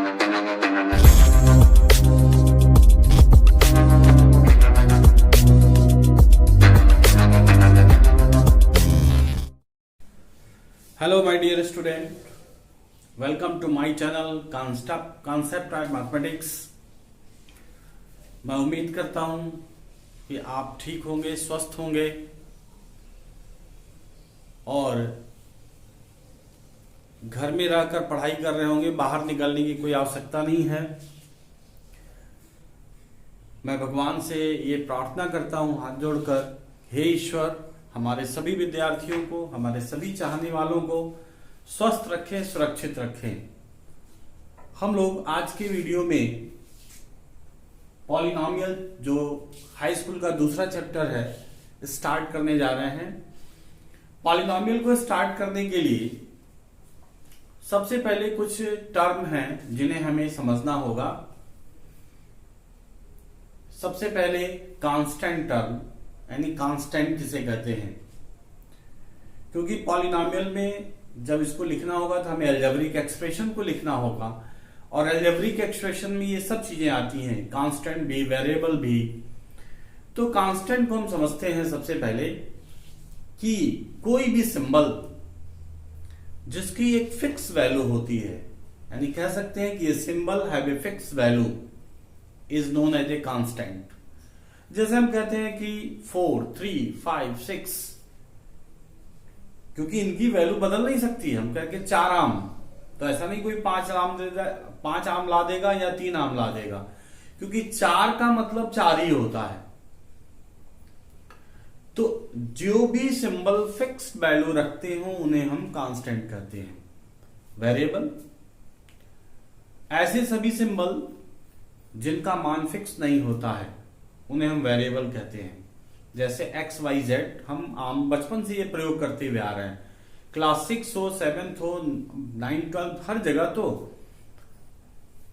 Hello my dear student, welcome to my channel Concept of Mathematics। मैं उम्मीद करता हूं कि आप ठीक होंगे, स्वस्थ होंगे और घर में रहकर पढ़ाई कर रहे होंगे। बाहर निकलने की कोई आवश्यकता नहीं है। मैं भगवान से ये प्रार्थना करता हूं हाथ जोड़कर, हे ईश्वर हमारे सभी विद्यार्थियों को, हमारे सभी चाहने वालों को स्वस्थ रखें, सुरक्षित रखें। हम लोग आज के वीडियो में पॉलिनोमियल जो हाई स्कूल का दूसरा चैप्टर है स्टार्ट करने जा रहे हैं। पॉलिनोमियल को स्टार्ट करने के लिए सबसे पहले कुछ टर्म हैं जिन्हें हमें समझना होगा। सबसे पहले कांस्टेंट टर्म, यानी कांस्टेंट किसे कहते हैं, क्योंकि पॉलिनोमियल में जब इसको लिखना होगा तो हमें अलजेब्रिक एक्सप्रेशन को लिखना होगा और अलजेब्रिक एक्सप्रेशन में ये सब चीजें आती हैं, कांस्टेंट भी, वेरिएबल भी। तो कांस्टेंट को हम समझते हैं सबसे पहले कि कोई भी सिंबल जिसकी एक फिक्स वैल्यू होती है, यानी कह सकते हैं कि ये symbol have a fix value is known as a constant. जैसे हम कहते हैं कि 4, 3, 5, 6, क्योंकि इनकी वैल्यू बदल नहीं सकती। हम कह के 4 आम, तो ऐसा नहीं कोई 5 आम ला देगा या 3 आम ला देगा, क्योंकि 4 का मतलब 4 ही होता है। तो जो भी सिंबल फिक्स वैल्यू रखते हो उन्हें हम कांस्टेंट कहते हैं। वेरिएबल, ऐसे सभी सिंबल जिनका मान फिक्स नहीं होता है उन्हें हम वेरिएबल कहते हैं। जैसे एक्स वाई जेड, हम आम बचपन से ये प्रयोग करते हुए आ रहे हैं। क्लास 6 हो, 7th हो, 9th 12th, हर जगह तो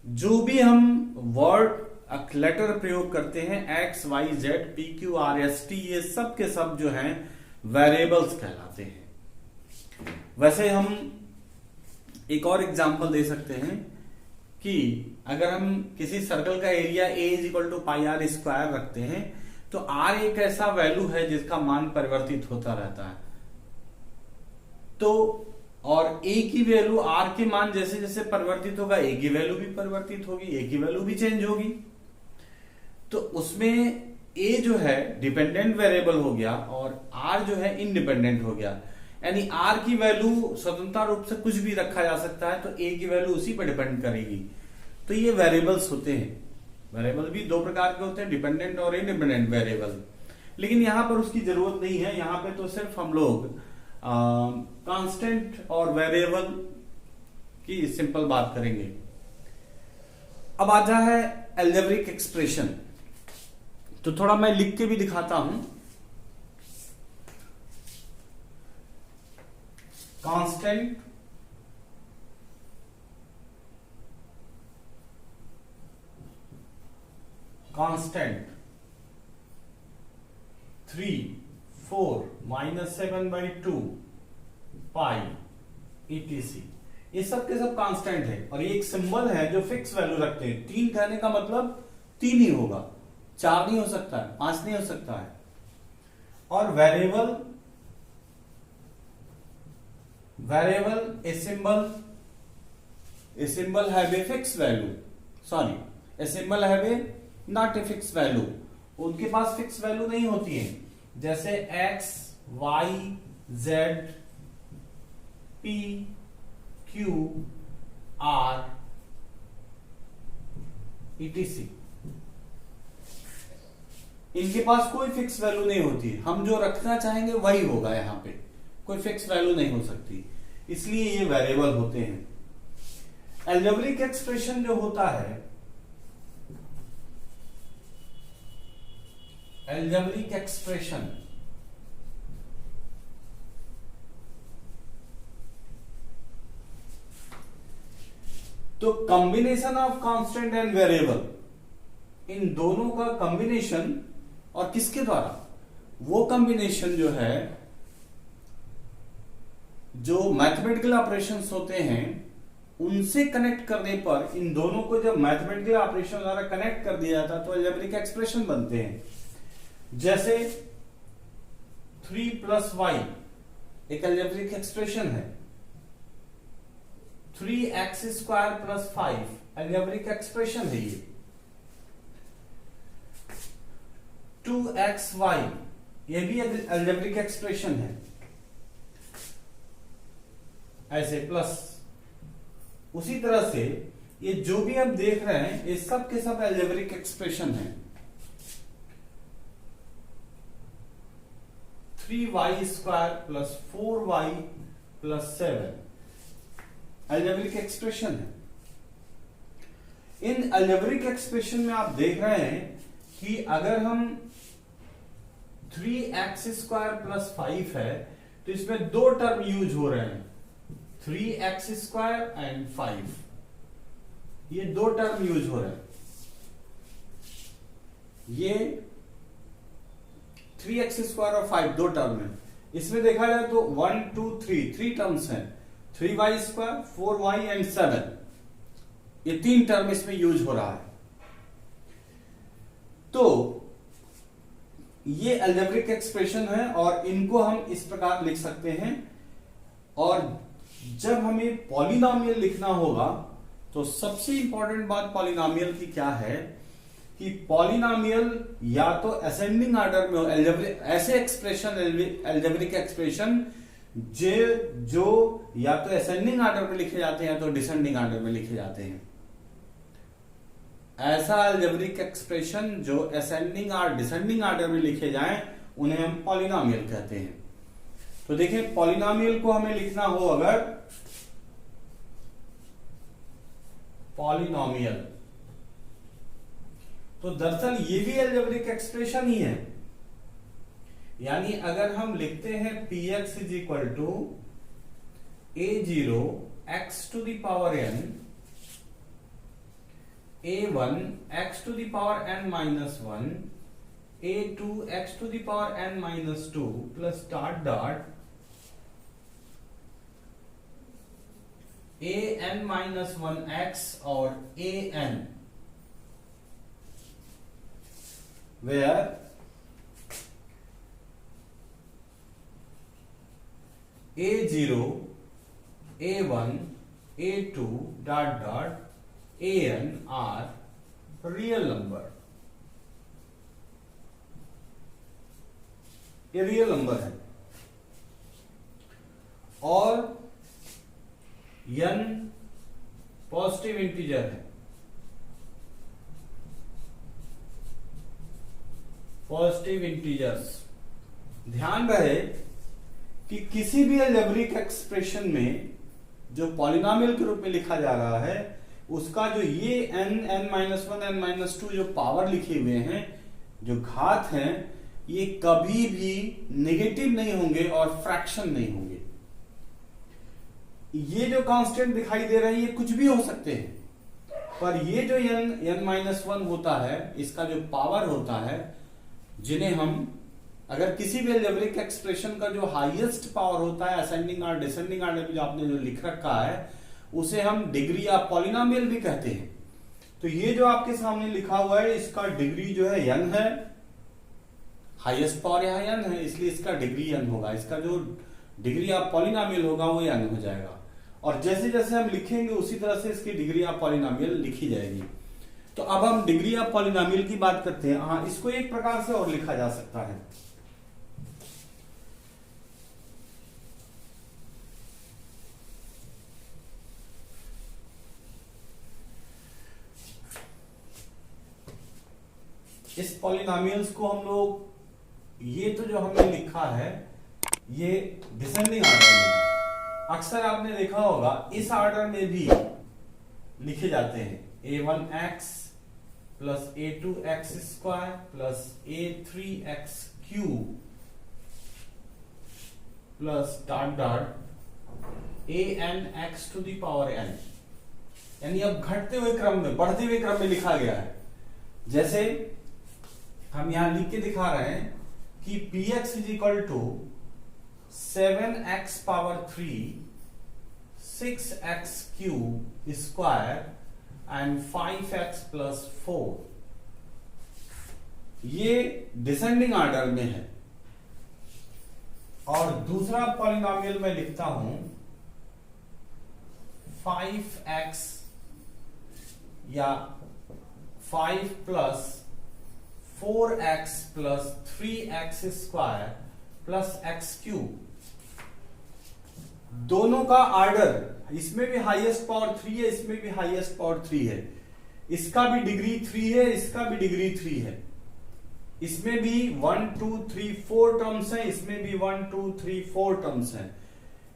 जो भी हम वर्ड लेटर प्रयोग करते हैं, x y z, p q r s t, ये सब के सब जो हैं वेरिएबल्स कहलाते हैं। वैसे हम एक और एग्जांपल दे सकते हैं कि अगर हम किसी सर्कल का area a is equal to pi r square रखते हैं तो r एक ऐसा वैल्यू है जिसका मान परिवर्तित होता रहता है। तो और a की वैल्यू, r के मान जैसे जैसे परिवर्तित होगा a की वैल्यू भी परिवर्तित होगी, a की वैल्यू भी चेंज होगी। तो उसमें a जो है डिपेंडेंट वेरिएबल हो गया और r जो है इंडिपेंडेंट हो गया। यानी r की वैल्यू स्वतंत्र रूप से कुछ भी रखा जा सकता है, तो a की वैल्यू उसी पर डिपेंड करेगी। तो ये वेरिएबल्स होते हैं। वेरिएबल भी 2 प्रकार के होते हैं, डिपेंडेंट और इंडिपेंडेंट वेरिएबल। लेकिन यहां पर उसकी जरूरत नहीं है। यहां पे तो सिर्फ हम लोग कांस्टेंट और वेरिएबल की सिंपल बात करेंगे। अब आता है अलजेब्रिक एक्सप्रेशन। तो थोड़ा मैं लिख के भी दिखाता हूं। कांस्टेंट, कांस्टेंट 3, 4, -7/2 पाई etc, ये सब के सब कांस्टेंट है। और ये एक सिंबल है जो फिक्स वैल्यू रखते हैं। 3 कहने का मतलब 3 ही होगा, 4 नहीं हो सकता है, 5 नहीं हो सकता है। और variable, a symbol have a fixed value, sorry, a symbol have a not a fixed value, उनके पास फिक्स वैल्यू नहीं होती है। जैसे x, y, z, p, q, r etc, इनके पास कोई फिक्स वैल्यू नहीं होती है। हम जो रखना चाहेंगे वही होगा, यहां पे कोई फिक्स वैल्यू नहीं हो सकती, इसलिए ये वेरिएबल होते हैं। अलजेब्रिक एक्सप्रेशन जो होता है, अलजेब्रिक एक्सप्रेशन तो combination of constant and variable, इन दोनों का कॉम्बिनेशन, और किसके द्वारा, वो कॉम्बिनेशन जो है जो मैथमेटिकल ऑपरेशंस होते हैं उनसे कनेक्ट करने पर इन दोनों को जब मैथमेटिकल ऑपरेशन द्वारा कनेक्ट कर दिया जाता है तो अलजेब्रिक एक्सप्रेशन बनते हैं। जैसे 3 + y एक अलजेब्रिक एक्सप्रेशन है, 3x² + 5 अलजेब्रिक एक्सप्रेशन है ये, 2xy ये भी अलजेब्रिक एक्सप्रेशन है, ऐसे प्लस। उसी तरह से ये जो भी आप देख रहे हैं ये सब के सब अलजेब्रिक एक्सप्रेशन है। 3y² + 4y + 7 अलजेब्रिक एक्सप्रेशन है। इन अलजेब्रिक एक्सप्रेशन में आप देख रहे हैं कि अगर हम 3x² + 5 है तो इसमें दो टर्म यूज हो रहे हैं, 3x² एंड 5, ये दो टर्म यूज हो रहे हैं। ये 3x² और 5 दो टर्म है। इसमें देखा जाए तो 1 2 3 टर्म्स हैं, 3y², 4y एंड 7, ये तीन टर्म इसमें यूज हो रहा है। तो ये अलजेब्रिक एक्सप्रेशन है और इनको हम इस प्रकार लिख सकते हैं। और जब हमें पॉलिनॉमियल लिखना होगा तो सबसे इंपॉर्टेंट बात पॉलिनॉमियल की क्या है कि पॉलिनॉमियल या तो असेंडिंग ऑर्डर में हो, ऐसे एक्सप्रेशन अलजेब्रिक एक्सप्रेशन जो या तो असेंडिंग ऑर्डर में लिखे जाते हैं या तो डिसेंडिंग ऑर्डर में लिखे जाते हैं। ऐसा अलजेब्रिक एक्सप्रेशन जो असेंडिंग और डिसेंडिंग ऑर्डर में लिखे जाएं उन्हें हम पॉलिनॉमियल कहते हैं। तो देखें, पॉलिनॉमियल को हमें लिखना हो अगर पॉलिनॉमियल, तो दरअसल ये भी अलजेब्रिक एक्सप्रेशन ही है। यानी अगर हम लिखते हैं px = a0 x⁻n a1 x⁻n -1 a2 x⁻n -2 plus an-1x और an, where a0 a1 a2 an are real number। ये रियल नंबर है और n पॉजिटिव इंटीजर है। पॉजिटिव इंटीजर्स, ध्यान रहे कि किसी भी अलजेब्रिक एक्सप्रेशन में जो पॉलिनॉमियल के रूप में लिखा जा रहा है उसका जो ये n, n-1, n-2 जो पावर लिखे हुए हैं, जो घात हैं, ये कभी भी नेगेटिव नहीं होंगे और फ्रैक्शन नहीं होंगे। ये जो कांस्टेंट दिखाई दे रहे हैं ये कुछ भी हो सकते हैं, पर ये जो n-1 होता है, इसका जो पावर होता है, जिन्हें हम अगर किसी भी अलजेब्रिक एक्सप्रेशन का जो हाईएस्ट पावर होता है असेंडिंग और डिसेंडिंग ऑर्डर में जो आपने जो लिख रखा है उसे हम डिग्री या पॉलिनॉमियल भी कहते हैं। तो ये जो आपके सामने लिखा हुआ है इसका डिग्री जो है n है, हाईएस्ट पावर यहाँ n है, इसलिए इसका डिग्री n होगा। इसका जो डिग्री ऑफ पॉलिनॉमियल होगा वो n हो जाएगा। और जैसे जैसे हम लिखेंगे उसी तरह से इसकी डिग्री ऑफ पॉलिनॉमियल लिखी जाएगी। तो अब हम डिग्री ऑफ पॉलिनॉमियल की बात करते हैं। हाँ, इसको एक प्रकार से और लिखा जा सकता है, इस पॉलिनॉमियल्स को हम लोग, ये तो जो हमने लिखा है ये डिसेंडिंग ऑर्डर में, अक्सर आपने देखा होगा इस ऑर्डर में भी लिखे जाते हैं, a1x plus a2x² plus a3x³ plus an(x⁻n), यानी अब घटते हुए क्रम में, बढ़ते हुए क्रम में लिखा गया है। जैसे हम यहां लिख के दिखा रहे हैं कि px = 7x⁻³ 6x³ square and 5x + 4, ये डिसेंडिंग ऑर्डर में है। और दूसरा पॉलिनोमियल मैं लिखता हूं 5x या 5 + 4x + 3x² + x³। दोनों का ऑर्डर, इसमें भी हाईएस्ट पावर 3 है, इसमें भी हाईएस्ट पावर 3 है, इसका भी डिग्री 3 है, इसका भी डिग्री 3 है। इसमें भी 1 2 3 4 टर्म्स हैं, इसमें भी 1 2 3 4 टर्म्स हैं।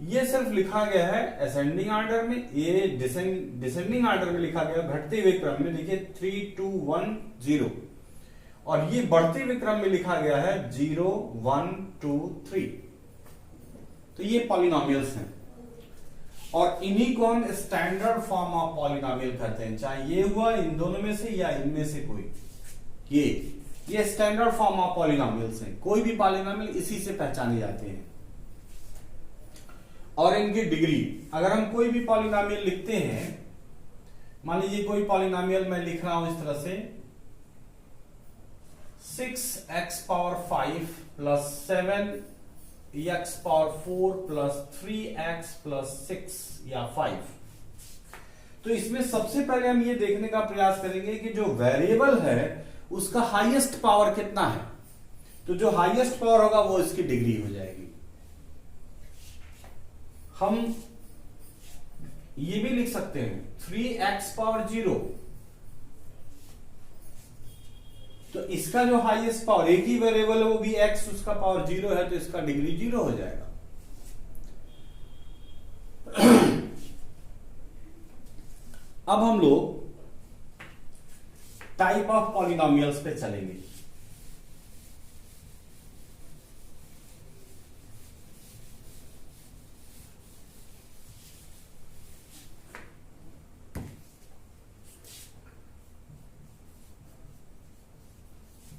ये सिर्फ लिखा गया है असेंडिंग ऑर्डर में, ये डिसेंडिंग ऑर्डर में लिखा गया घटते हुए क्रम में। देखिए 3 2 1 0, और ये बढ़ते हुए क्रम में लिखा गया है 0 1 2 3। तो ये पॉलिनोमियल्स हैं, और इन्हीं को हम स्टैंडर्ड फॉर्म ऑफ पॉलिनोमियल कहते हैं। चाहे ये हुआ इन दोनों में से या इनमें से कोई, ये स्टैंडर्ड फॉर्म ऑफ पॉलिनोमियल्स हैं। कोई भी पॉलिनोमियल इसी से पहचाने जाते हैं। और इनकी डिग्री, अगर हम कोई भी पॉलिनोमियल लिखते हैं, मान लीजिए कोई पॉलिनोमियल मैं लिख रहा हूं इस तरह से 6x⁵ + 7x⁴ + 3x + 6 या 5। तो इसमें सबसे पहले हम ये देखने का प्रयास करेंगे कि जो वेरिएबल है उसका हाईएस्ट पावर कितना है। तो जो हाईएस्ट पावर होगा वो इसकी डिग्री हो जाएगी। हम ये भी लिख सकते हैं 3x⁴। तो इसका जो हाईएस्ट पावर, एक ही वेरिएबल है वो भी x, उसका पावर 0 है, तो इसका डिग्री 0 हो जाएगा। अब हम लोग टाइप ऑफ पॉलिनोमियल्स पे चलेंगे।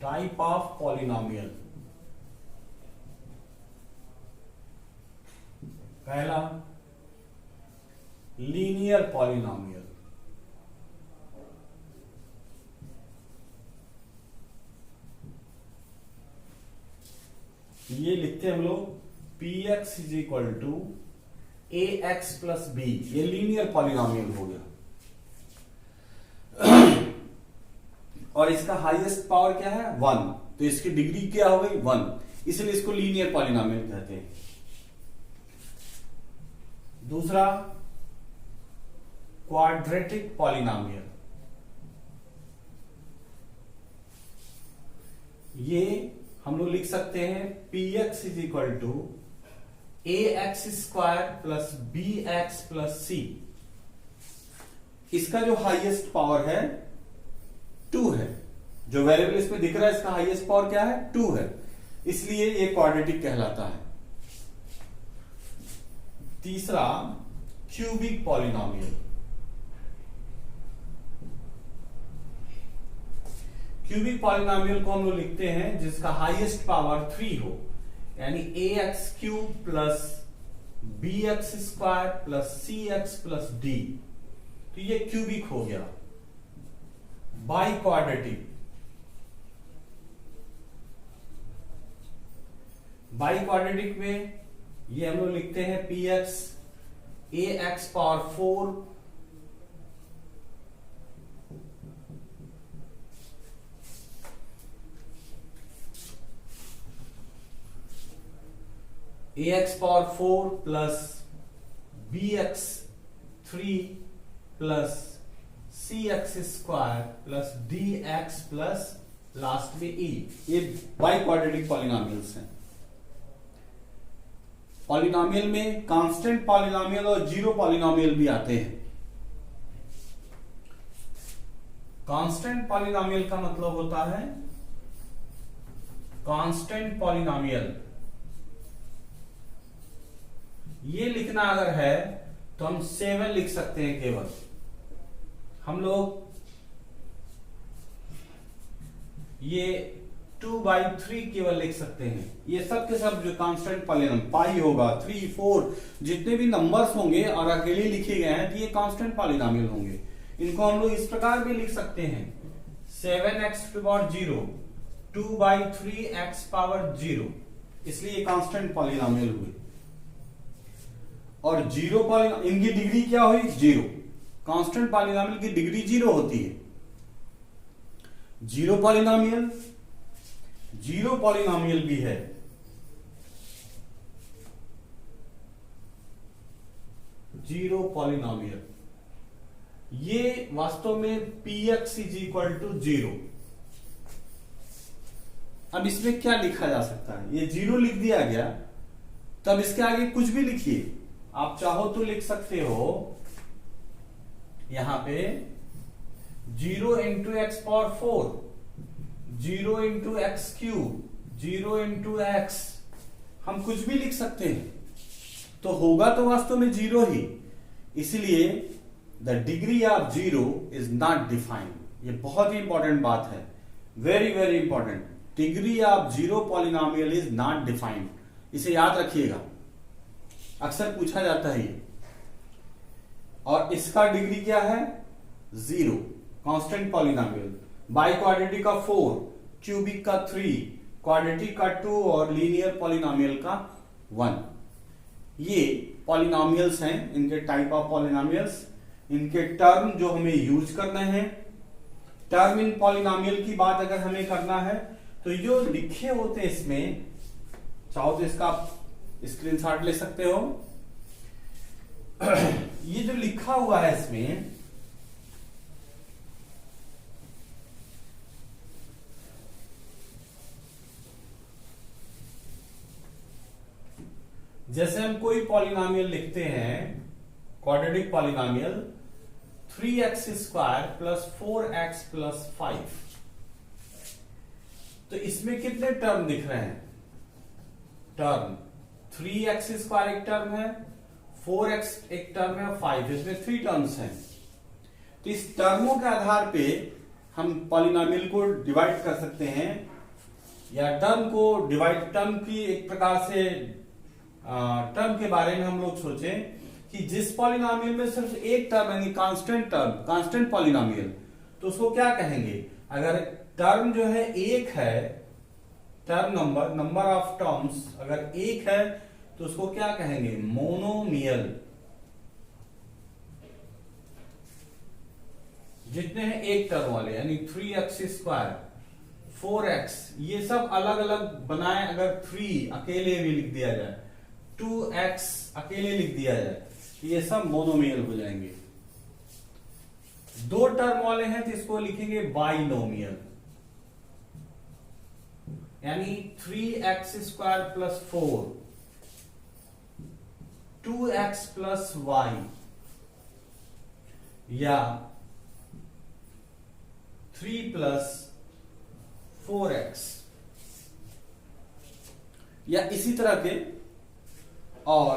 टाइप ऑफ पॉलिनोमियल, पहला लीनियर पॉलिनोमियल। ये लिखते हैं हम लोग px = ax + b, ये लीनियर पॉलिनोमियल हो गया। और इसका हाईएस्ट पावर क्या है 1, तो इसकी डिग्री क्या हो गई 1, इसलिए इसको लीनियर पॉलिनोमियल कहते हैं। दूसरा क्वाड्रेटिक पॉलिनोमियल, ये हम लोग लिख सकते हैं px = ax² + bx + c। इसका जो हाईएस्ट पावर है 2 है। जो वेरिएबल इसमें दिख रहा है इसका हाईएस्ट पावर क्या है 2 है, इसलिए ये क्वाड्रेटिक कहलाता है। तीसरा क्यूबिक पॉलिनोमियल। क्यूबिक पॉलिनोमियल को हम लोग लिखते हैं जिसका हाईएस्ट पावर 3 हो, यानी ax³ + bx² + cx + d। तो ये क्यूबिक हो गया। बाई क्वाड्रेटिक, बाई क्वाड्रेटिक में ये हम लोग लिखते हैं px ax⁴ ax⁴ + bx3 + cx² + dx + last में e। ये बाई क्वाड्रेटिक पॉलिनोमियल्स हैं। पॉलिनोमियल में कांस्टेंट पॉलिनोमियल और जीरो पॉलिनोमियल भी आते हैं। कांस्टेंट पॉलिनोमियल का मतलब होता है, कांस्टेंट पॉलिनोमियल ये लिखना अगर है तो हम 7 लिख सकते हैं केवल। हम लोग ये 2/3 केवल लिख सकते हैं। ये सब के सब जो कांस्टेंट पॉलिनॉम पाई होगा, 3, 4 जितने भी नंबर्स होंगे और अकेले लिखे गए हैं तो ये कांस्टेंट पॉलिनॉमियल होंगे। इनको हम लोग इस प्रकार भी लिख सकते हैं 7x⁴, 2/3x⁴, इसलिए कांस्टेंट पॉलिनॉमियल हुए। और जीरो पॉलिनॉमियल, इनकी डिग्री क्या हुई? 0। कांस्टेंट पॉलिनॉमियल की डिग्री 0 होती है। जीरो पॉलिनॉमियल भी है, जीरो पॉलिनॉमियल, ये वास्तव में px = 0। अब इसमें क्या लिखा जा सकता है? ये 0 लिख दिया गया, तब इसके आगे कुछ भी लिखिए। आप चाहो तो लिख सकते हो यहां पे 0 × x⁴, 0 × x³, 0 × x, हम कुछ भी लिख सकते हैं, तो होगा तो वास्तव में 0 ही। इसलिए the degree of 0 is not defined. ये बहुत ही इंपॉर्टेंट बात है, very very important. Degree of 0 polynomial is not defined, इसे याद रखिएगा, अक्सर पूछा जाता है ये। और इसका डिग्री क्या है? 0, कांस्टेंट पॉलिनॉमियल। बाई क्वाड्रेटिक का 4, क्यूबिक का 3, क्वाड्रेटिक का 2 और लीनियर पॉलिनॉमियल का 1। ये पॉलिनॉमियल्स हैं, इनके टाइप ऑफ पॉलिनॉमियल्स, इनके टर्म जो हमें यूज करने हैं। टर्म इन पॉलिनॉमियल की बात अगर हमें करना है तो जो लिखे होते हैं इसमें, चाहो तो इसका स्क्रीनशॉट ले सकते हो। ये जो लिखा हुआ है इसमें, जैसे हम कोई पॉलिनॉमियल लिखते हैं, क्वाड्रेटिक पॉलिनॉमियल 3x² + 4x + 5, तो इसमें कितने टर्म दिख रहे हैं? टर्म 3x² एक टर्म है, 4x एक टर्म है, 5, इसमें 3 टर्म्स हैं। तो इस टर्मों के आधार पे हम पॉलिनॉमियल को डिवाइड कर सकते हैं, या टर्म की एक प्रकार से टर्म के बारे में हम लोग सोचें कि जिस पॉलिनॉमियल में सिर्फ एक टर्म यानी कांस्टेंट पॉलिनॉमियल, तो उसको क्या कहेंगे? अगर टर्म जो है एक है, टर्म नंबर ऑफ टर्म्स अगर एक है तो उसको क्या कहेंगे? मोनोमियल। जितने हैं एक टर्म वाले, यानी 3x², 4x, ये सब अलग अलग बनाए, अगर 3 अकेले भी लिख दिया जाए, 2x अकेले लिख दिया जाए, ये सब मोनोमियल हो जाएंगे। 2 टर्म वाले हैं तो इसको लिखेंगे बाइनोमियल, यानी 3x² + 4, 2x + y, या 3 + 4x, या इसी तरह के। और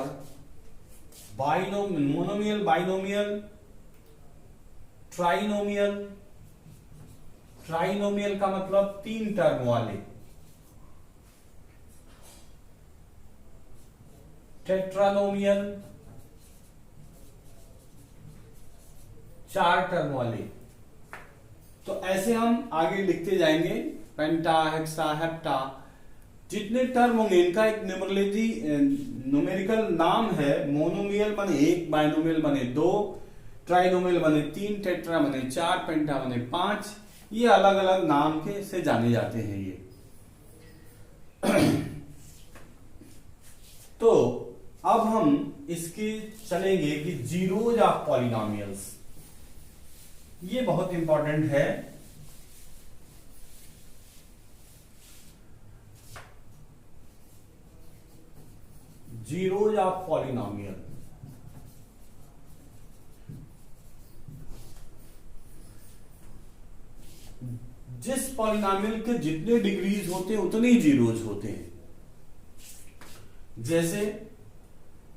मोनोमियल, बाइनोमियल, ट्राइनोमियल का मतलब 3 टर्म वाले, टेट्रानोमियल 4 टर्म वाले। तो ऐसे हम आगे लिखते जाएंगे, पेंटा, हेक्सा, हेप्टा, जितने टर्म होंगे इनका एक न्यूमेरिकल नाम है। मोनोमियल बने 1, बाइनोमियल बने 2, ट्राइनोमियल बने 3, टेट्रा बने 4, पेंटा बने 5। ये अलग अलग नाम के से जाने जाते हैं ये। तो अब हम इसके चलेंगे कि जीरोज ऑफ पॉलिनॉमियल्स, ये बहुत इंपॉर्टेंट है। जीरोज ऑफ पॉलिनॉमियल, जिस पॉलिनॉमियल के जितने डिग्रीज होते हैं उतने ही जीरोज होते हैं। जैसे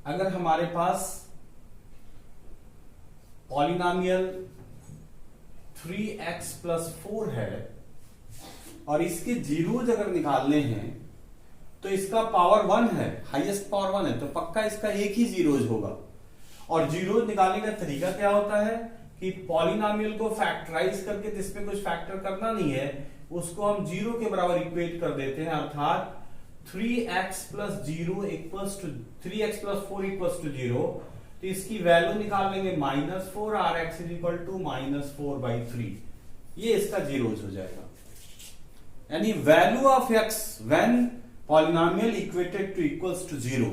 अगर हमारे पास पॉलिनॉमियल 3x + 4 है, और इसके जीरोज अगर निकालने हैं तो इसका पावर 1 है, हाईएस्ट पावर 1 है, तो पक्का इसका एक ही जीरोज होगा। और जीरोज निकालने का तरीका क्या होता है कि पॉलिनोमियल को फैक्टराइज करके, जिसमें कुछ फैक्टर करना नहीं है, उसको हम जीरो के बराबर इक्वेट कर देते हैं, अर्थात 3x plus 0 equals to 3x plus 4 equals to 0। तो इसकी वैल्यू निकाल लेंगे -4, rx इज इक्वल टू -4/3। ये इसका जीरोज हो जाएगा। यानी value of x when polynomial equated to equals to 0,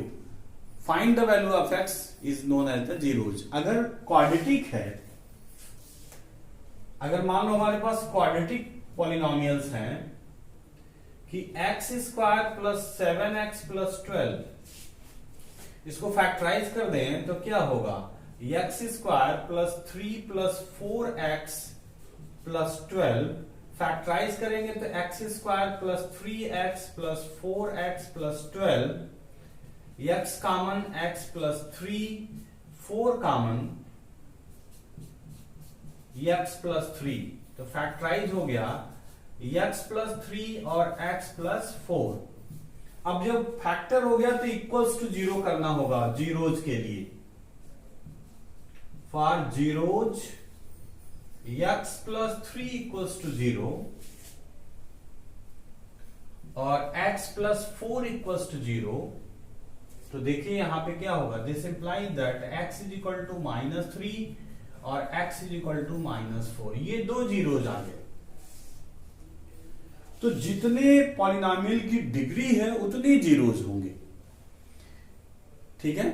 find the value of x is known as the zeros. अगर क्वाड्रेटिक है, अगर मान लो हमारे पास क्वाड्रेटिक पॉलिनोमियल्स हैं कि x square plus 7x plus 12, इसको फैक्टराइज कर दें तो क्या होगा, x square plus 3 plus 4x plus 12, factorise करेंगे तो x square plus 3x plus 4x plus 12, x common x plus 3, 4 common x plus 3, तो फैक्टराइज हो गया x प्लस 3 और x प्लस 4। अब जब फैक्टर हो गया तो इक्वल्स टू 0 करना होगा जीरोज के लिए। For zeros x plus 3 equals to 0 और x प्लस 4 इक्वल्स टू 0, तो देखिए यहां पे क्या होगा, this implies that x is equal to -3 और x इज इक्वल टू -4। ये दो जीरोज आ गए। तो जितने पॉलिनोमियल की डिग्री है उतने जीरोज होंगे, ठीक है।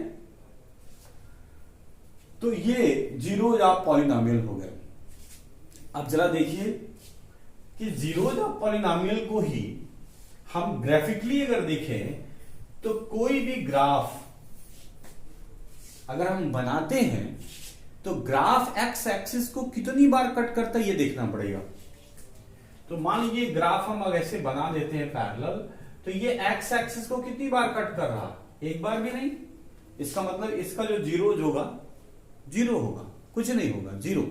तो ये जीरोज ऑफ पॉलिनोमियल हो गए। अब जरा देखिए कि जीरोज ऑफ पॉलिनोमियल को ही हम ग्राफिकली अगर देखें तो कोई भी ग्राफ अगर हम बनाते हैं तो ग्राफ एक्स एक्सिस को कितनी बार कट करता है ये देखना पड़ेगा। तो मान लीजिए ग्राफ हम अगर ऐसे बना देते हैं पैरेलल, तो ये एक्स एक्सिस को कितनी बार कट कर रहा है, एक बार भी नहीं। इसका मतलब इसका जो जीरोज होगा, जीरो होगा, कुछ नहीं होगा, जीरो।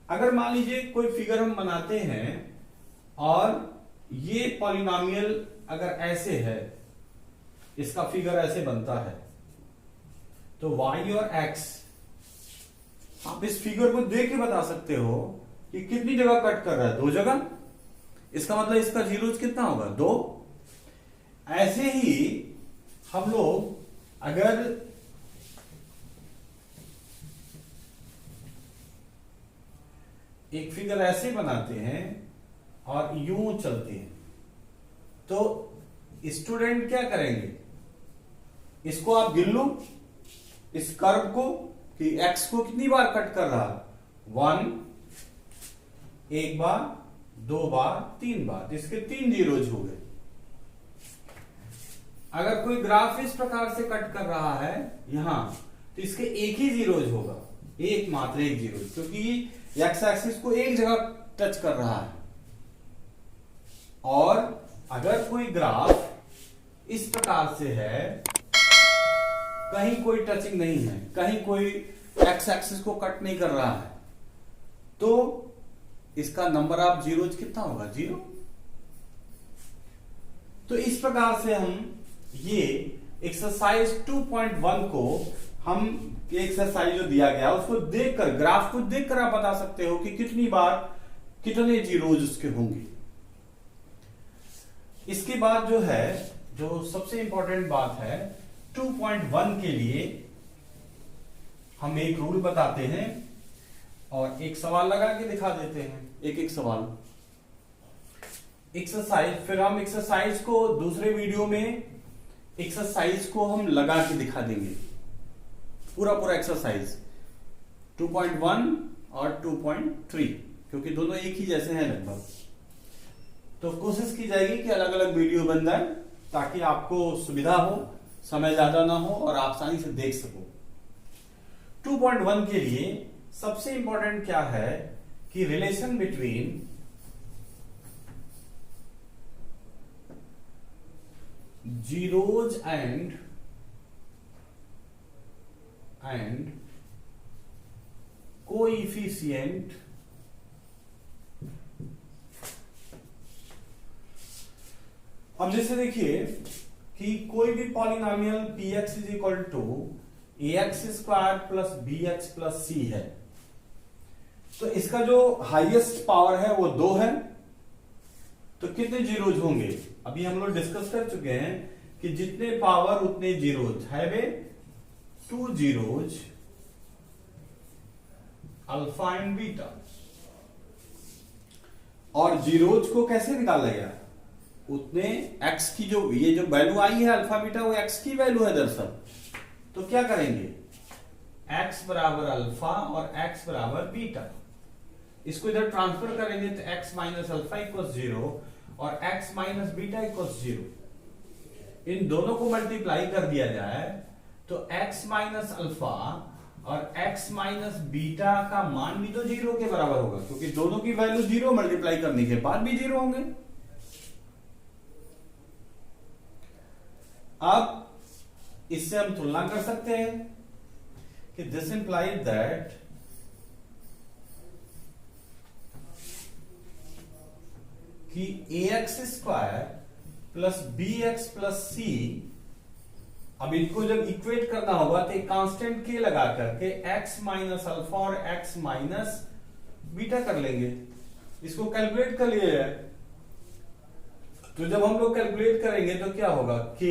अगर मान लीजिए कोई फिगर हम बनाते हैं और ये पॉलिनोमियल अगर ऐसे है, इसका फिगर ऐसे बनता है, तो y और x, आप इस फिगर को देख के बता सकते हो कि कितनी जगह कट कर रहा है, 2 जगह। इसका मतलब इसका जीरोज कितना होगा, 2। ऐसे ही हम लोग अगर एक फिगर ऐसे बनाते हैं और यूं चलते हैं, तो स्टूडेंट क्या करेंगे, इसको आप गिन लो, इस कर्व को कि x को कितनी बार कट कर रहा है, 1, एक बार, 2 बार, 3 बार, इसके 3 जीरोज हो गए। अगर कोई ग्राफ इस प्रकार से कट कर रहा है यहां, तो इसके एक ही जीरोज होगा, मात्र एक जीरोज, क्योंकि एक्स एक्सिस को एक जगह टच कर रहा है। और अगर कोई ग्राफ इस प्रकार से है, कहीं कोई टचिंग नहीं है, कहीं कोई एक्स एक्सिस को कट नहीं कर रहा है, तो इसका नंबर ऑफ जीरोज कितना होगा, 0। तो इस प्रकार से हम ये एक्सरसाइज 2.1 को हम एक्सरसाइज जो दिया गया उसको देखकर, ग्राफ को देखकर आप बता सकते हो कि कितनी बार कितने जीरोज उसके होंगे। इसके बाद जो है, जो सबसे इंपॉर्टेंट बात है, 2.1 के लिए हम एक रूल बताते हैं और एक सवाल लगा के दिखा देते हैं, एक एक सवाल एक्सरसाइज। फिर हम एक्सरसाइज को दूसरे वीडियो में एक्सरसाइज को हम लगा के दिखा देंगे, पूरा एक्सरसाइज 2.1 और 2.3, क्योंकि दोनों एक ही जैसे हैं लगभग। तो कोशिश की जाएगी कि अलग अलग वीडियो बन जाए ताकि आपको सुविधा हो, समय ज्यादा ना हो और आप आसानी से देख सको। 2.1 के लिए सबसे इंपॉर्टेंट क्या है कि relation between zeros and coefficient अब जैसे देखिए कि कोई भी polynomial P X is equal to A x square plus B X plus C है, तो इसका जो हाईएस्ट पावर है वो 2 है, तो कितने जीरोज होंगे? अभी हम लोग डिस्कस कर चुके हैं कि जितने पावर उतने जीरोज है वे 2 जीरोज अल्फा एंड बीटा। और जीरोज को कैसे निकाला गया? उतने एक्स की जो ये जो वैल्यू आई है अल्फा बीटा वो एक्स की वैल्यू है दरअसल। तो क्या करेंगे? एक्स बराबर अल्फा और एक्स बराबर बीटा, इसको इधर ट्रांसफर करेंगे तो एक्स माइनस अल्फा इक्वल 0 और एक्स माइनस बीटा इक्वल 0। इन दोनों को मल्टीप्लाई कर दिया जाए तो एक्स माइनस अल्फा और x माइनस बीटा का मान भी तो 0 के बराबर होगा, क्योंकि दोनों की वैल्यू 0 मल्टीप्लाई करने के बाद भी 0 होंगे। अब इससे हम तुलना कर सकते हैं कि दिस इंप्लाइज दैट कि A x square plus B X plus C, अब इनको जब इक्वेट करना होगा तो एक कांस्टेंट के लगा करके x माइनस अल्फा और x माइनस बीटा कर लेंगे, इसको कैलकुलेट कर लिया जाए। तो जब हम लोग कैलकुलेट करेंगे तो क्या होगा? k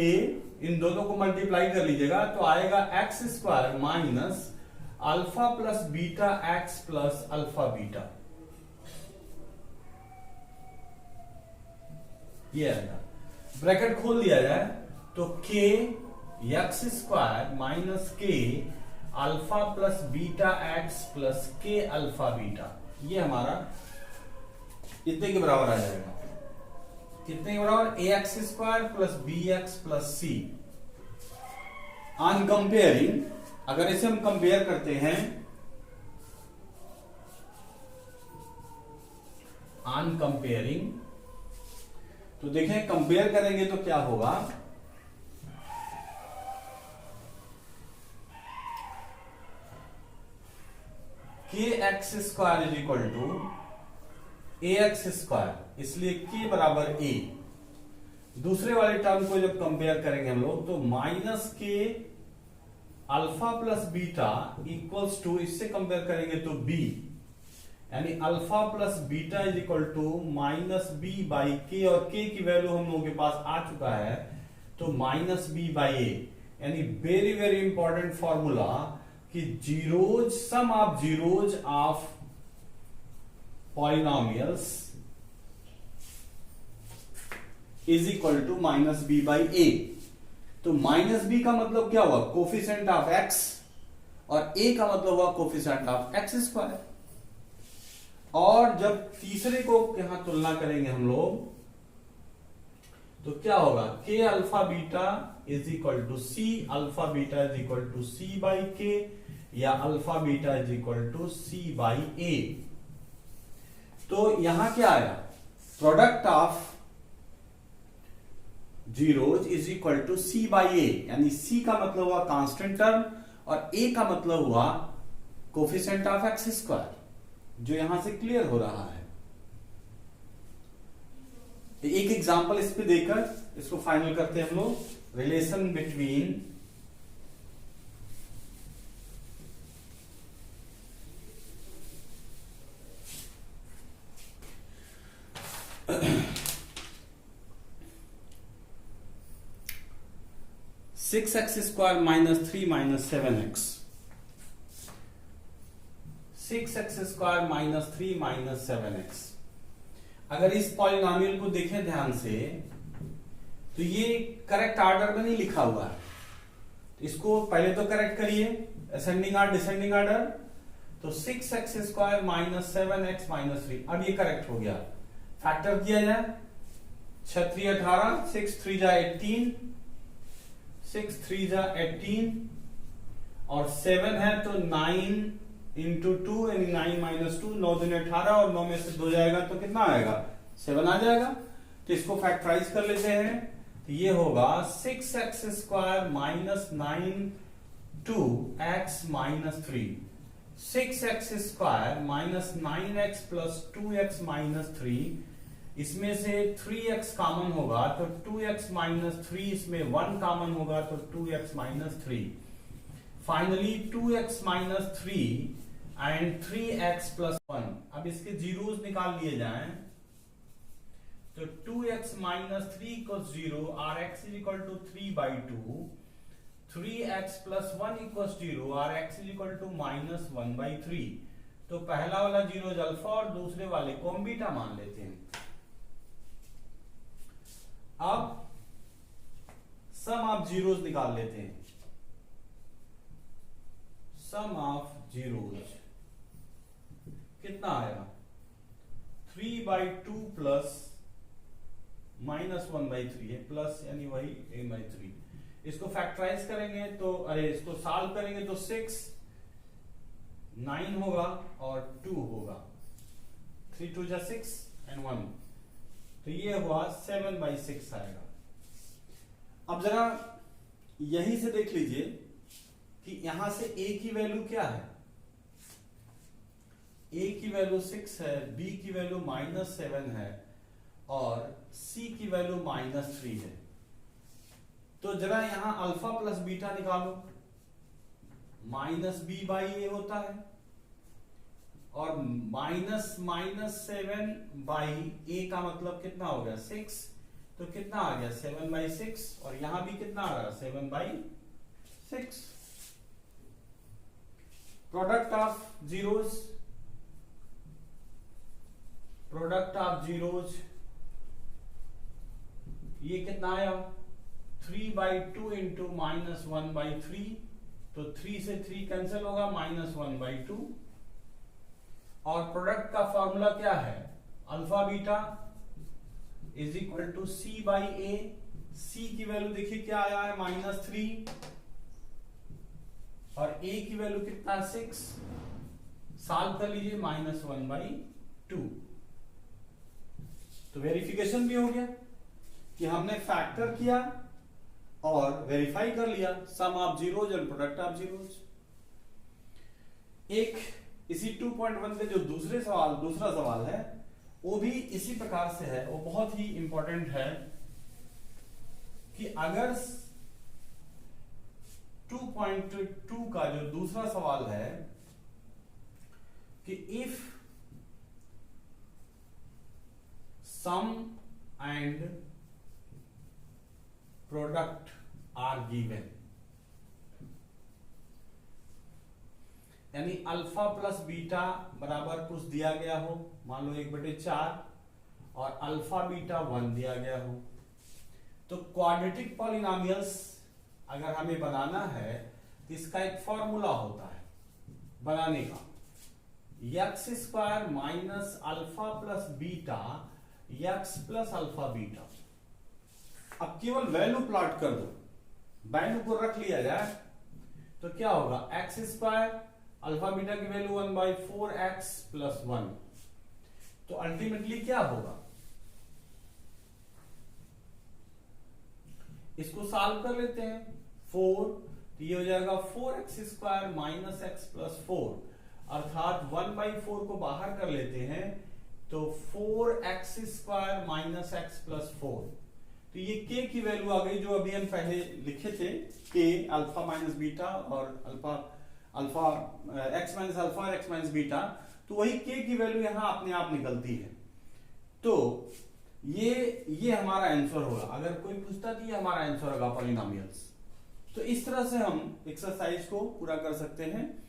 इन दोनों को मल्टीप्लाई कर लीजिएगा तो आएगा x square minus alpha plus beta x plus alpha beta, ये आएगा। ब्रैकेट खोल दिया जाए तो k x square minus k alpha plus beta x plus के अल्फा बीटा, ये हमारा कितने के बराबर आ जाएगा? कितने के बराबर? A x square plus B X plus C. On comparing, अगर इसे हम कंपेयर करते हैं ऑन कंपेयरिंग, तो देखें कंपेयर करेंगे तो क्या होगा? K x square is equal to A x square, इसलिए के बराबर ए। दूसरे वाले टर्म को जब कंपेयर करेंगे हम लोग तो minus k alpha plus beta equals to, इससे कंपेयर करेंगे तो बी, यानी alpha plus beta is equal to minus B by k, और के की वैल्यू हम लोगों के पास आ चुका है तो माइनस बी बाई ए, यानी वेरी वेरी इंपॉर्टेंट फॉर्मूला कि zeros sum of zeros of polynomials is equal to minus B by A. तो माइनस बी का मतलब क्या हुआ? कोफिशिएंट ऑफ एक्स, और ए का मतलब हुआ कोफिशिएंट ऑफ एक्स स्क्वायर। और जब तीसरे को यहां तुलना करेंगे हम लोग तो क्या होगा? K alpha beta is equal to C, alpha beta is equal to C by K, या alpha beta is equal to C by A. तो यहां क्या आया? Product of zeros is equal to C by A, यानी C का मतलब हुआ constant term और ए का मतलब हुआ कोफिशिएंट ऑफ एक्स स्क्वायर, जो यहां से क्लियर हो रहा है। एक एग्जांपल इस पे देकर इसको फाइनल करते हैं हम लोग। Relation between six x square minus 3 minus 7x, 6x square minus 3 minus 7x। अगर इस पॉलिनोमियल को देखें ध्यान से तो ये करेक्ट ऑर्डर में नहीं लिखा हुआ है, तो इसको पहले तो करेक्ट करिए, असेंडिंग ऑर्डर डिसेंडिंग ऑर्डर। तो 6x square minus 7x minus 3, अब ये करेक्ट हो गया। फैक्टर किया जाए, 6 3 18, 6 3 जा 18, 6 3 जा 18, और 7 है तो 9 इंटू 2 यानी 9 माइनस 2, 9 दूनी 18, और 9 में से 2 जाएगा तो कितना आएगा? 7 आ जाएगा। तो इसको फैक्टराइज कर लेते हैं, तो ये होगा 6x square minus 9 two x minus 3, 6x square minus 9x plus 2x minus 3 इसमें से 3x कॉमन होगा तो 2x माइनस 3, इसमें 1 कॉमन होगा तो 2x minus 3। Finally 2x minus 3 and 3x plus 1। अब इसके जीरोस निकाल लिए जाएं तो 2x minus 3 equals 0, rx is equal to 3/2, 3x plus 1 equals 0, rx is equal to -1/3। तो पहला वाला जीरो अल्फा और दूसरे वाले को हम बीटा मान लेते हैं। अब सम ऑफ जीरोस निकाल लेते हैं। सम ऑफ जीरोस कितना आएगा? 3/2 प्लस -1/3 है, प्लस यानी वही a/3। इसको फैक्टराइज करेंगे तो इसको सॉल्व करेंगे तो 6 9 होगा और 2 होगा, 3 2 जा 6 एंड 1, तो ये हुआ 7/6 आएगा। अब जरा यहीं से देख लीजिए कि यहां से a की वैल्यू क्या है। a की वैल्यू 6 है, b की वैल्यू -7 है और c की वैल्यू -3 है। तो जरा यहां अल्फा प्लस बीटा निकालो, -b/a होता है और -7/a का मतलब कितना हो गया? 6। तो कितना आ गया? 7/6। और यहां भी कितना आ रहा है? 7/6। Product of zeros, product of zeros ये कितना आया? 3/2 इंटू -1/3, तो 3 से 3 कैंसिल होगा, -1/2। और प्रोडक्ट का फॉर्मूला क्या है? Alpha beta is equal to c/a। c की वैल्यू देखिए क्या आया है? -3 और a की वैल्यू कितना है? 6। सॉल्व कर लीजिए, -1/2। तो वेरिफिकेशन भी हो गया कि हमने फैक्टर किया और वेरीफाई कर लिया sum of zeros and product of zeros. एक इसी 2.1 के जो दूसरा सवाल है वो भी इसी प्रकार से है। वो बहुत ही इंपॉर्टेंट है कि अगर 2.2 का जो दूसरा सवाल है कि if sum and product are given, यानी अल्फा प्लस बीटा बराबर कुछ दिया गया हो, मान लो 1/4 और अल्फा बीटा 1 दिया गया हो, तो क्वाड्रेटिक पॉलिनोमियल्स अगर हमें बनाना है तो इसका एक फॉर्मूला होता है बनाने का, x² minus alpha plus beta x plus alpha beta. अब केवल वैल्यू प्लॉट कर दो, वैल्यू को रख लिया जाए तो क्या होगा? x² अल्फा बीटा की वैल्यू 1/4x प्लस 1। तो अल्टीमेटली क्या होगा? इसको सॉल्व कर लेते हैं। 4 तो ये हो जाएगा 4x² माइनस x प्लस 4, अर्थात 1/4 को बाहर कर लेते हैं तो 4x² माइनस x प्लस 4। तो ये k की वैल्यू आ गई जो अभी हम पहले लिखे थे, k अल्फा माइनस बीटा और अल्फा x माइनस अल्फा और x माइनस बीटा, तो वही k की वैल्यू यहां अपने आप निकलती है। तो ये हमारा आंसर होगा। अगर कोई पूछता कि ये हमारा आंसर होगा पॉलिनोमियल्स, तो इस तरह से हम एक्सरसाइज को पूरा कर सकते हैं।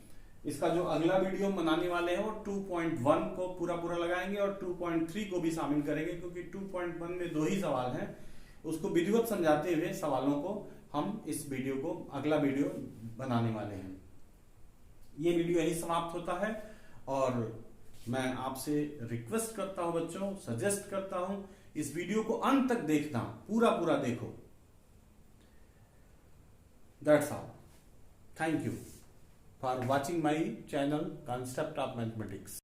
इसका जो अगला वीडियो हम बनाने वाले हैं वो 2.1 को पूरा लगाएंगे और 2.3 को भी शामिल करेंगे, क्योंकि 2.1 में 2 ही सवाल हैं। उसको विधिवत समझाते हुए सवालों को हम इस वीडियो को अगला वीडियो बनाने वाले हैं। ये वीडियो यही समाप्त होता है और मैं आपसे रिक्वेस्ट करता हूं बच्चों, सजेस्ट करता हूं इस वीडियो को अंत तक देखना, पूरा देखो। That's all. Thank you for watching my channel concept of mathematics.